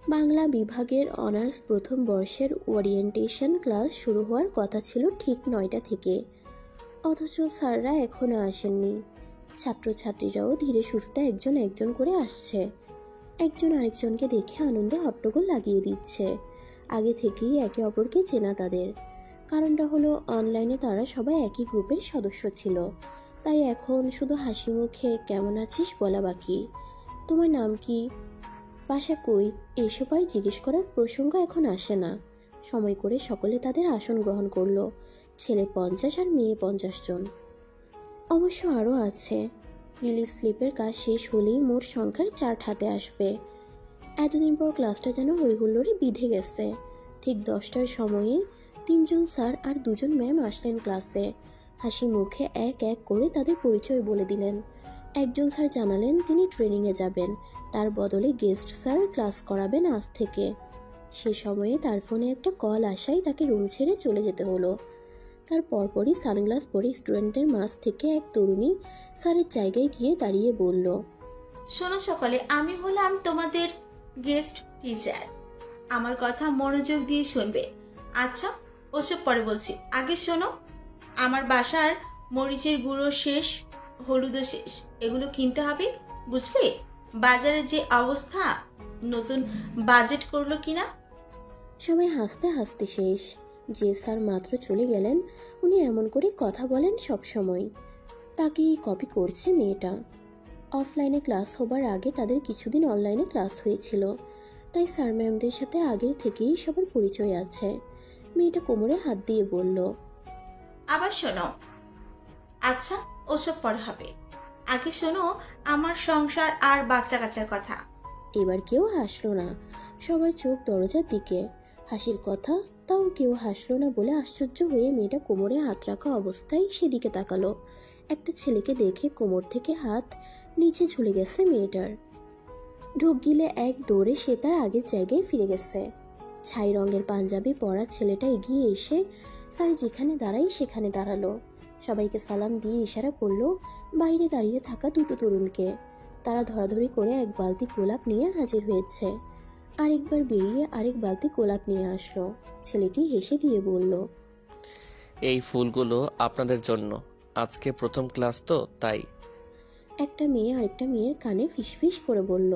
বাংলা বিভাগের অনার্স প্রথম বর্ষের ওরিয়েন্টেশন ক্লাস শুরু হওয়ার কথা ছিল ঠিক ৯টা থেকে, অথচ স্যাররা এখনও আসেননি। ছাত্রছাত্রীরাও ধীরে সুস্থে একজন একজন করে আসছে। একজন আরেকজনকে দেখে আনন্দে হট্টগোল লাগিয়ে দিচ্ছে। আগে থেকেই একে অপরকে চেনা তাদের। কারণটা হলো অনলাইনে তারা সবাই একই গ্রুপের সদস্য ছিল, তাই এখন শুধু হাসি মুখে কেমন আছিস বলা বাকি। তোমার নাম কি, বাসা কই, এইসব আর জিজ্ঞেস করার প্রসঙ্গ এখন আসে না। সময় করে সকলে তাদের আসন গ্রহণ করলো। ছেলে 50 আর মেয়ে 50 জন। অবশ্য আরও আছে। রিলিজ স্লিপের কাজ শেষ হলেই মোট সংখ্যার চার্ট হাতে আসবে। এতদিন পর ক্লাসটা যেন হৈহুল্লোড়ে বিঁধে গেছে। ঠিক 10টার সময়ে 3 জন স্যার আর 2 জন ম্যাম আসলেন ক্লাসে। হাসি মুখে এক এক করে তাদের পরিচয় বলে দিলেন। একজন স্যার জানালেন তিনি ট্রেনিংয়ে যাবেন, তার বদলে গেস্ট স্যার ক্লাস করাবেন আজ থেকে। সে সময়ে তার ফোনে একটা কল আসায় তাকে রুম ছেড়ে চলে যেতে হলো। তার পরপরই সানগ্লাস পরে স্টুডেন্টের মাঝ থেকে এক তরুণী স্যারের জায়গায় গিয়ে দাঁড়িয়ে বলল, শোনো সকলে, আমি হলাম তোমাদের গেস্ট টিচার। আমার কথা মনোযোগ দিয়ে শুনবে। আচ্ছা, ওসব পরে বলছি, আগে শোনো। আমার বাসার মরিচের গুঁড়ো শেষ, হলুদও শেষ, এগুলো কিনতে হবে, বুঝলে? বাজারে যে অবস্থা, নতুন বাজেট করলো কিনা। সবাই হাসতে হাসতে শেষ। যে স্যার মাত্র চলে গেলেন, উনি এমন করে কথা বলেন সব সময়। তাকেই কপি করছে মেয়েটা। অফলাইনে ক্লাস হবার আগে তাদের কিছুদিন অনলাইনে ক্লাস হয়েছিল, তাই স্যার ম্যামদের সাথে আগের থেকেই সবার পরিচয় আছে। মেয়েটা কোমরে হাত দিয়ে বলল, আবার শোনো। আচ্ছা, ওসব পরে হবে, আগে শোনো আমার সংসার আর বাচ্চা কাচ্চার কথা। এবার কেউ হাসলো না। সবার চোখ দরজার দিকে। হাসির কথা, তাও কেউ হাসলো না বলে আশ্চর্য হয়ে মেয়েটা কোমরে হাত রাখা অবস্থায় সেদিকে তাকালো। একটা ছেলেকে দেখে কোমর থেকে হাত নিচে ঝুলে গেছে মেয়েটার। ঢোক গিলে এক দৌড়ে সে তার আগের জায়গায় ফিরে গেছে। ছাই রঙের পাঞ্জাবি পরা ছেলেটা এগিয়ে এসে স্যার যেখানে দাঁড়াই সেখানে দাঁড়ালো। সবাইকে সালাম দিয়ে ইশারা করলো বাইরে দাঁড়িয়ে থাকা দুটো তরুণকে। তারা ধরাধরি করে এক বালতি গোলাপ নিয়ে হাজির হয়েছে। আরেকবার বেরিয়ে আরেক বালতি গোলাপ নিয়ে আসলো। ছেলেটি হেসে দিয়ে বলল, এই ফুলগুলো আপনাদের জন্য, আজকে প্রথম ক্লাস তো তাই। একটা মেয়ে আরেকটা মেয়ের কানে ফিসফিস করে বলল,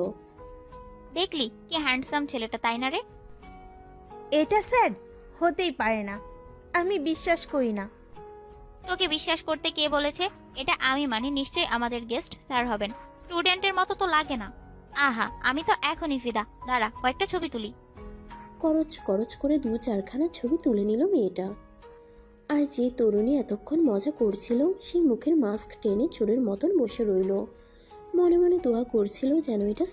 দেখলি কি হ্যান্ডসাম ছেলেটা, তাই না রে? এটা স্যার হতেই পারে না, আমি বিশ্বাস করি না। তোকে বিশ্বাস করতে কে বলেছে? এটা আমি মানি, নিশ্চয়ই আমাদের গেস্ট স্যার হবেন। স্টুডেন্টের মতো তো লাগে না। আহা, আমি তো এখনই ফিদা। দাঁড়া, কয়েকটা ছবি তুলি। করচ করচ করে 2-4খানা ছবি তুলে নিল মেয়েটা। আর যে তরুণী এতক্ষণ মজা করছিল সেই মুখের মাস্ক টেনে চোরের মতন বসে রইল। মনে মনে দোয়া করছিল যেন এটা